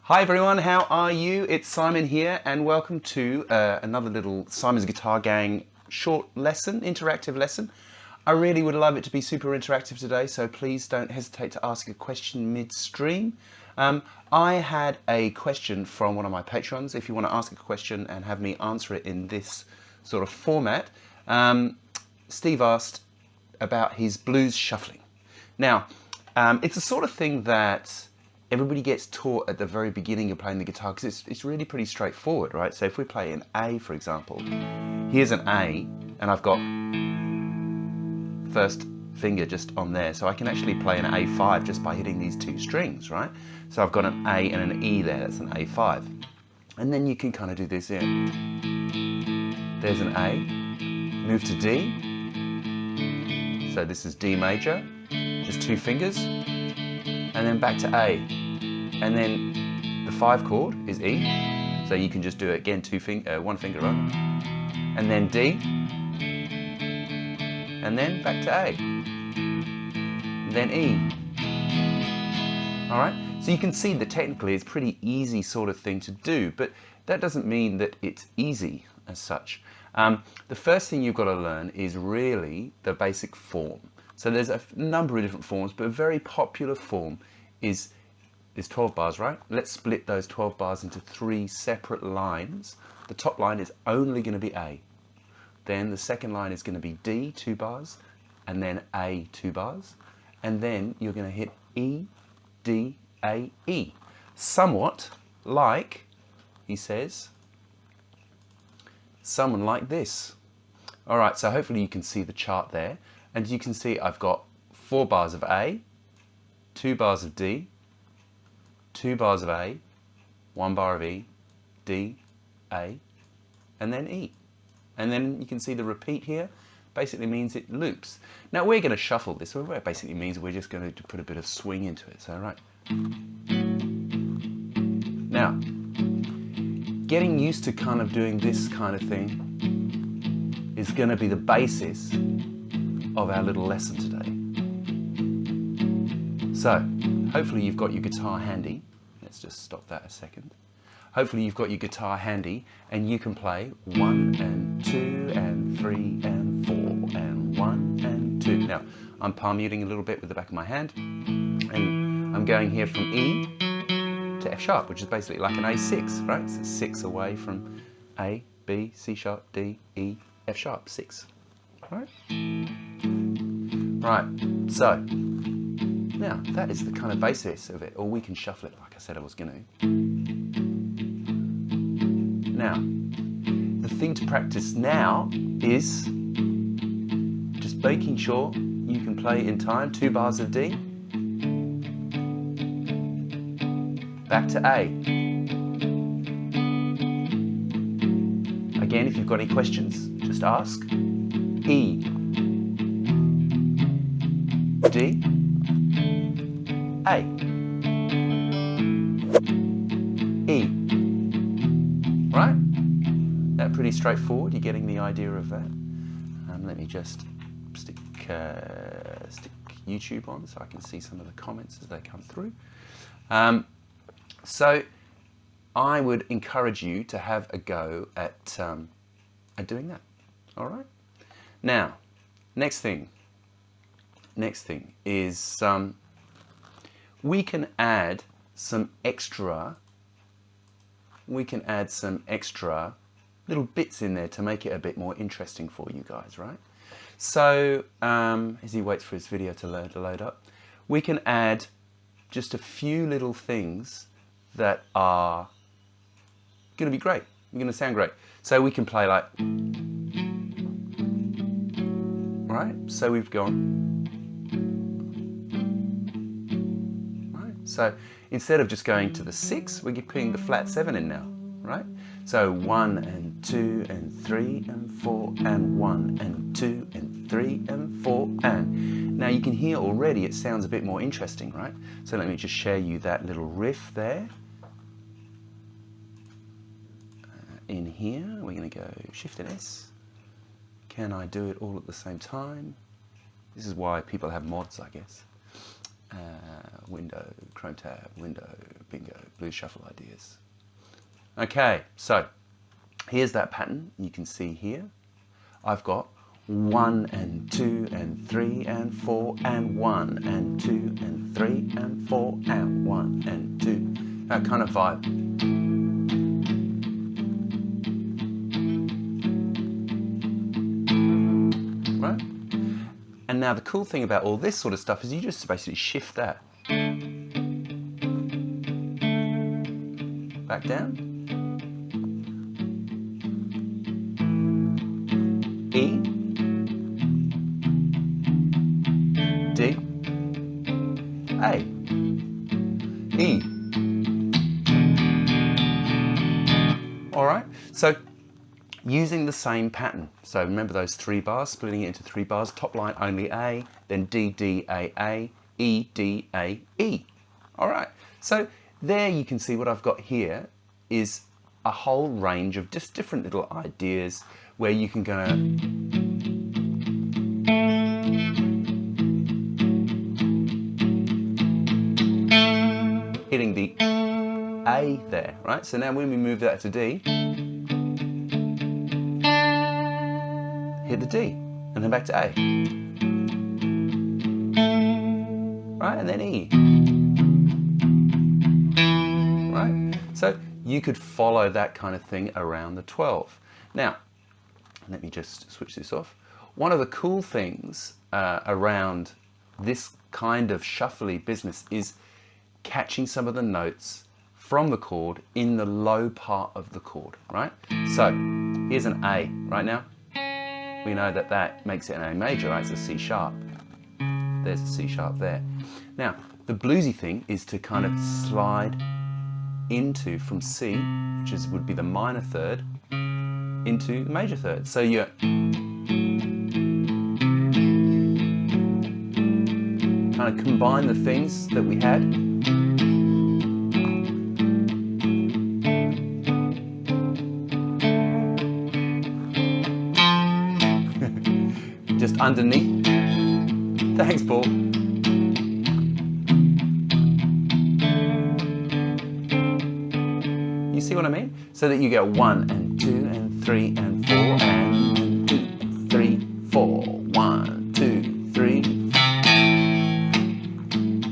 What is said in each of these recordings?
Hi everyone, how are you? It's Simon here and welcome to another little Simon's Guitar Gang short lesson, interactive lesson. I really would love it to be super interactive today, so please don't hesitate to ask a question midstream. I had a question from one of my patrons. If you want to ask a question and have me answer it in this sort of format, Steve asked about his blues shuffling. Now, it's the sort of thing that everybody gets taught at the very beginning of playing the guitar because it's really pretty straightforward, right? So if we play an A, for example, here's an A, and I've got first finger just on there, so I can actually play an A5 just by hitting these two strings, right? So I've got an A and an E there, that's an A5. And then you can kind of do this here. There's an A, move to D, so this is D major, just two fingers, and then back to A. And then the 5 chord is E, so you can just do it again, one finger on, and then D, and then back to A, and then E. All right, so you can see that technically it's a pretty easy sort of thing to do, but that doesn't mean that it's easy as such. The first thing you've got to learn is really the basic form. So there's a number of different forms, but a very popular form is 12 bars, right? Let's split those 12 bars into 3 separate lines. The top line is only going to be A. Then the second line is going to be D, 2 bars, and then A, 2 bars. And then you're going to hit E, D, A, E. Somewhat like, he says, someone like this. All right, so hopefully you can see the chart there. And you can see I've got 4 bars of A, 2 bars of D, 2 bars of A, 1 bar of E, D, A, and then E. And then you can see the repeat here basically means it loops. Now we're going to shuffle this, so it basically means we're just going to put a bit of swing into it. So right. Now, getting used to kind of doing this kind of thing is going to be the basis of our little lesson today. So, hopefully you've got your guitar handy. Let's just stop that a second. Hopefully you've got your guitar handy and you can play 1 and 2 and 3 and 4 and 1 and 2. Now, I'm palm muting a little bit with the back of my hand and I'm going here from E to F sharp, which is basically like an A6, right? So 6 away from A, B, C sharp, D, E, F sharp, 6. Right? Right, so now that is the kind of basis of it, or we can shuffle it like I said I was going to. Now, the thing to practice now is just making sure you can play in time 2 bars of D, back to A. Again, if you've got any questions, just ask. E, D, A, E. Right? That's pretty straightforward. You're getting the idea of that. Let me just stick YouTube on so I can see some of the comments as they come through. So I would encourage you to have a go at doing that. All right? Now, next thing is we can add some extra little bits in there to make it a bit more interesting for you guys, right? So as he waits for his video to load up, we can add just a few little things that are going to be great. They're going to sound great. So we can play like, right? So we've gone, right? So instead of just going to the 6, we're putting the flat 7 in now, right? So 1 and 2 and 3 and 4 and 1 and 2 and 3 and 4 and. Now you can hear already it sounds a bit more interesting, right? So let me just share you that little riff there. In here, we're going to go Shift and S. Can I do it all at the same time? This is why people have mods, I guess. Window, Chrome tab, window, bingo, blues shuffle ideas. Okay, so here's that pattern you can see here. I've got 1 and 2 and 3 and 4 and 1 and 2 and 3 and 4 and 1 and 2. That kind of vibe. Right? And now the cool thing about all this sort of stuff is you just basically shift that. Back down. E. D. A. E. All right, so using the same pattern. So remember those 3 bars, splitting it into 3 bars, top line only A, then D, D, A, E, D, A, E. All right, so there you can see what I've got here is a whole range of just different little ideas where you can go hitting the A there, right? So now when we move that to D, hit the D, and then back to A. Right, and then E. Right, so you could follow that kind of thing around the 12. Now, let me just switch this off. One of the cool things around this kind of shuffly business is catching some of the notes from the chord in the low part of the chord, right? So here's an A right now. We know that that makes it an A major, right? It's a C sharp. There's a C sharp there. Now, the bluesy thing is to kind of slide into from C, which would be the minor third, into the major third. So you're kind of combine the things that we had. Just underneath. Thanks, Paul. You see what I mean? So that you get 1 and 2 and 3 and 4 and 2, 3, 4, 1, 2, 3,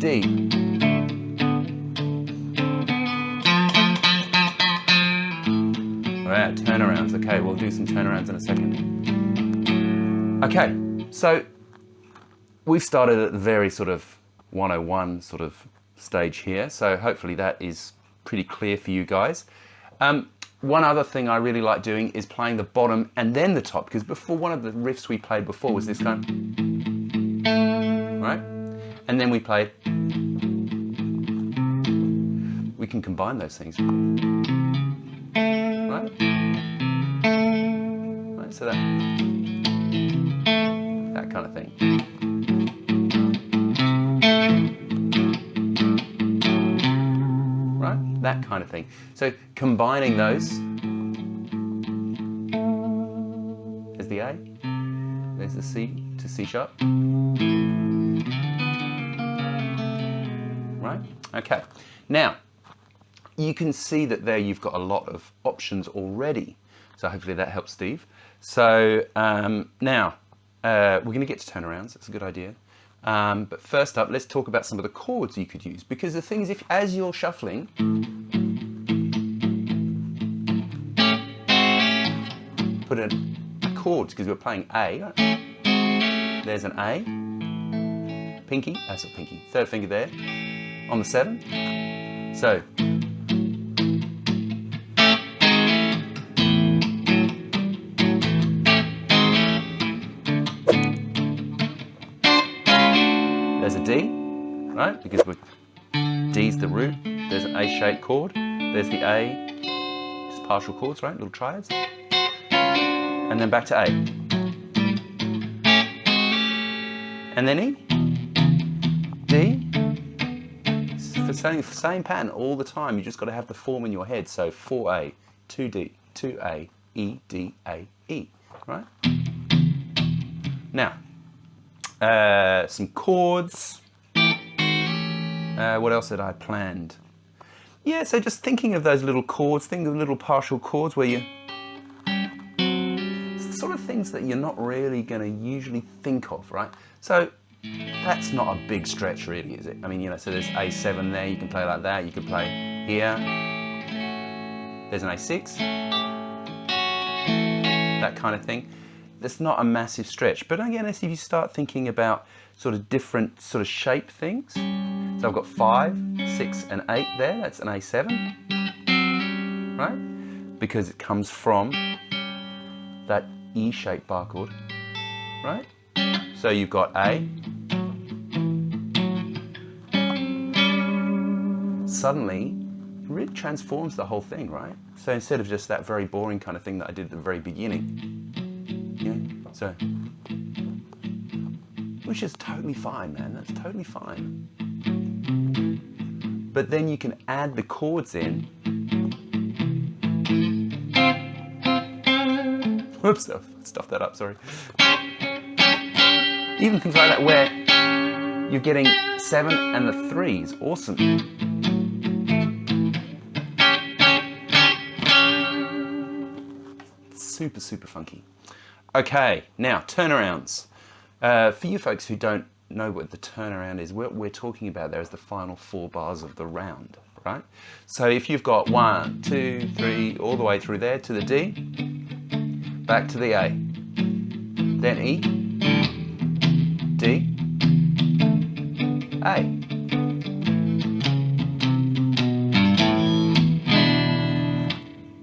D. All right, turnarounds. Okay, we'll do some turnarounds in a second. Okay, so we've started at the very sort of 101 sort of stage here, so hopefully that is pretty clear for you guys. One other thing I really like doing is playing the bottom and then the top, because before, one of the riffs we played before was this kind, right? And then we played, we can combine those things, right? Right, so that kind of thing. Right? That kind of thing. So combining those. There's the A. There's the C to C sharp. Right? Okay. Now, you can see that there you've got a lot of options already. So hopefully that helps Steve. So now, we're going to get to turnarounds. That's a good idea. But first up, let's talk about some of the chords you could use. Because the thing is, if as you're shuffling, put in chords, because we're playing A. Right? There's an A. Pinky. That's not pinky. Third finger there. On the 7. So. There's a D, right? Because D's the root. There's an A-shaped chord. There's the A, just partial chords, right? Little triads. And then back to A. And then E, D. For saying the same pattern all the time, you just got to have the form in your head. So 4A, 2D, 2A, E, D, A, E, right? Now, some chords. What else had I planned? Yeah, so just thinking of those little chords, think of little partial chords where you, sort of things that you're not really going to usually think of, right? So that's not a big stretch really, is it? I mean, you know, so there's A7 there, you can play like that, you can play here, there's an A6, that kind of thing. That's not a massive stretch, but again, if you start thinking about sort of different sort of shape things, so I've got 5, 6 and 8 there, that's an A7, right? Because it comes from that E-shaped bar chord, right? So you've got A, suddenly it really transforms the whole thing, right? So instead of just that very boring kind of thing that I did at the very beginning, yeah, so, which is totally fine, man, that's totally fine. But then you can add the chords in. Whoops, I stuffed that up, sorry. Even things like that where you're getting 7 and the 3s, awesome. Super, super funky. Okay, now turnarounds. For you folks who don't know what the turnaround is, what we're talking about there is the final 4 bars of the round, right? So if you've got 1, 2, 3, all the way through there to the D, back to the A, then E, D, A.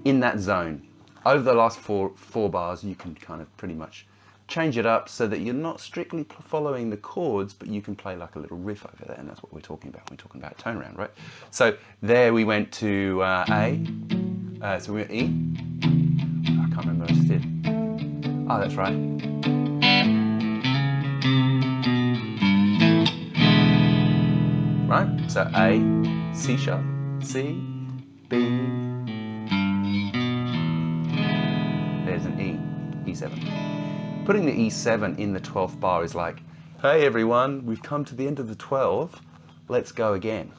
In that zone. Over the last four bars, you can kind of pretty much change it up so that you're not strictly following the chords, but you can play like a little riff over there, and that's what we're talking about. We're talking about turnaround, right? So there we went to A, so we went E. I can't remember what I just did. Oh, that's right. Right, so A, C sharp, C, B, there's an E, E7. Putting the E7 in the 12th bar is like, hey everyone, we've come to the end of the 12, let's go again.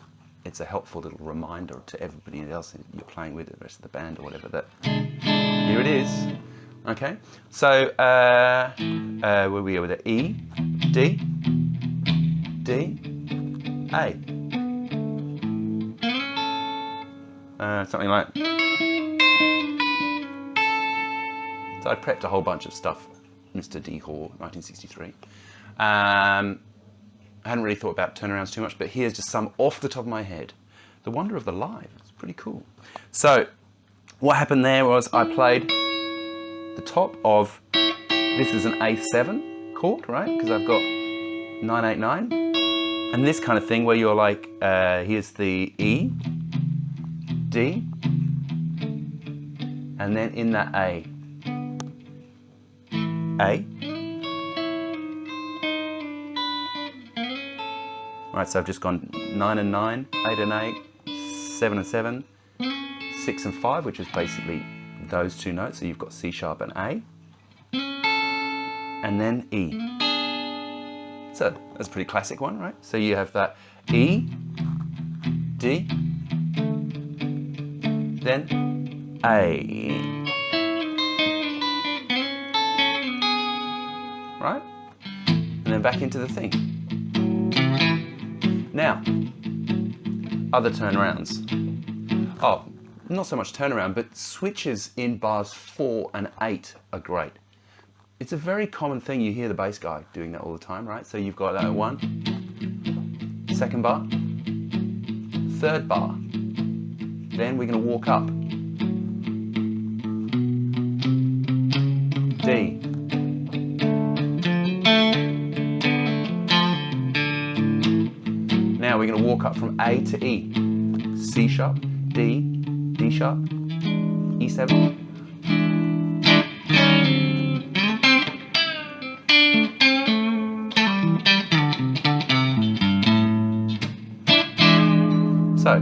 It's a helpful little reminder to everybody else you're playing with, the rest of the band or whatever, that here it is. Okay, so where we go with it? E, D, D, A. Something like. So I prepped a whole bunch of stuff, Mr. D. Hall, 1963. I hadn't really thought about turnarounds too much, but here's just some off the top of my head. The wonder of the live, it's pretty cool. So what happened there was I played the top of, this is an A7 chord, right? Because I've got 989. And this kind of thing where you're like, here's the E, D, and then in that A. Right, so I've just gone 9 and 9, 8 and 8, 7 and 7, 6 and 5, which is basically those two notes. So you've got C sharp and A, and then E. So that's a pretty classic one, right? So you have that E, D, then A. Right? And then back into the thing. Now, other turnarounds. Oh, not so much turnaround, but switches in bars 4 and 8 are great. It's a very common thing, you hear the bass guy doing that all the time, right? So you've got that 1, 2nd bar, 3rd bar. Then we're going to walk up. D. Now we're going to walk up from A to E. C sharp, D, D sharp, E7. So,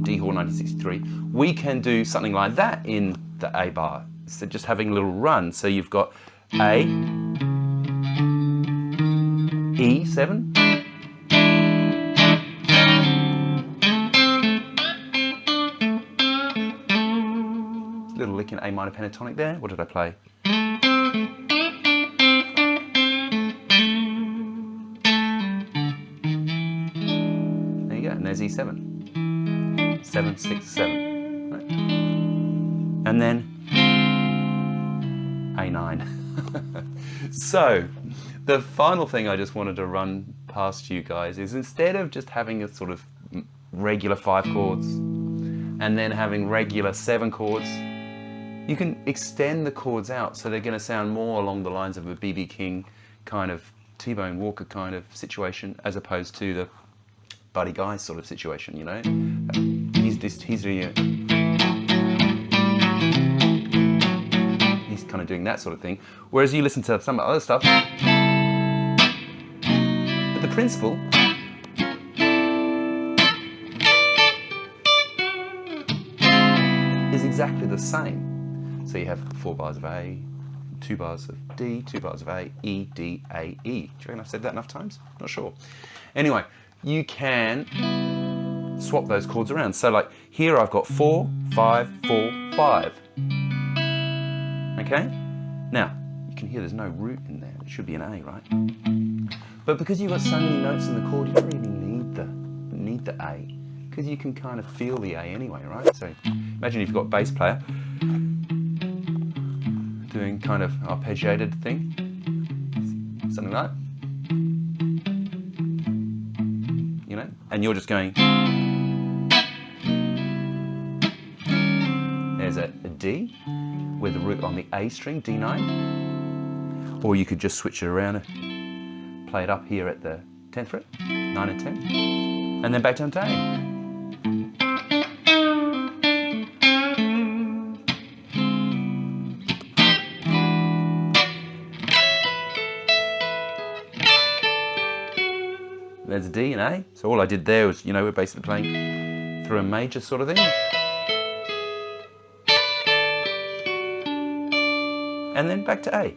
D Hall 1963. We can do something like that in the A bar. So just having a little run. So you've got A, E7, little lick in A minor pentatonic there. What did I play? There you go, and there's E7. 7, 6, 7. Right? And then A9. So, the final thing I just wanted to run past you guys is, instead of just having a sort of regular 5 chords and then having regular 7 chords, you can extend the chords out so they're going to sound more along the lines of a B.B. King kind of T-Bone Walker kind of situation, as opposed to the Buddy Guy sort of situation, you know? He's doing he's kind of doing that sort of thing. Whereas you listen to some other stuff, but the principle is exactly the same. So you have 4 bars of A, 2 bars of D, 2 bars of A, E, D, A, E. Do you reckon I've said that enough times? Not sure. Anyway, you can swap those chords around. So like here I've got 4, 5, 4, 5. Okay? Now, you can hear there's no root in there. It should be an A, right? But because you've got so many notes in the chord, you don't really need the A, because you can kind of feel the A anyway, right? So imagine if you've got a bass player doing kind of arpeggiated thing, something like that, you know, and you're just going, there's a D with the root on the A string, D9, or you could just switch it around and play it up here at the 10th fret, 9 and 10, and then back down to A. There's a D and A. So all I did there was, you know, we're basically playing through a major sort of thing. And then back to A.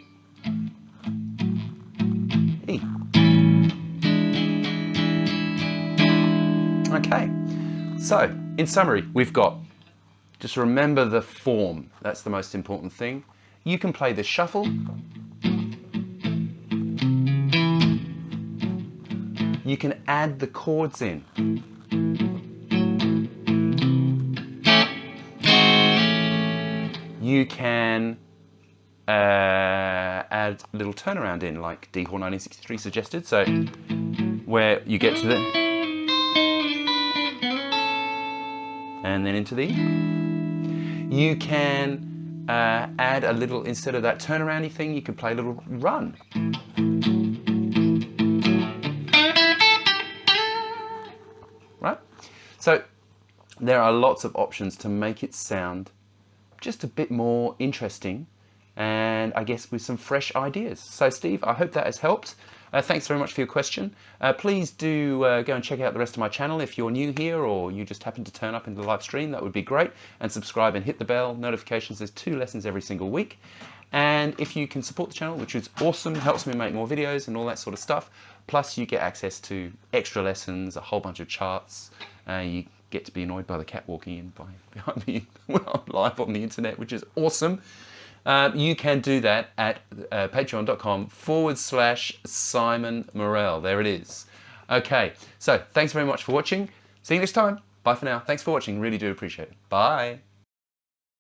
E. Okay. So, in summary, we've got, just remember the form. That's the most important thing. You can play the shuffle. You can add the chords in. You can add a little turnaround in, like D Hall 1963 suggested. So where you get to the, and then into the. You can add a little, instead of that turnaroundy thing, you can play a little run. Right? So there are lots of options to make it sound just a bit more interesting, and I guess with some fresh ideas. So Steve, I hope that has helped. Thanks very much for your question. Please do go and check out the rest of my channel if you're new here or you just happen to turn up into the live stream. That would be great. And subscribe and hit the bell notifications. There's 2 lessons every single week. And if you can support the channel, which is awesome, helps me make more videos and all that sort of stuff. Plus you get access to extra lessons, a whole bunch of charts. You get to be annoyed by the cat walking in behind me when I'm live on the internet, which is awesome. You can do that at patreon.com/Simon Morel. There it is. Okay, so thanks very much for watching. See you next time. Bye for now. Thanks for watching. Really do appreciate it. Bye.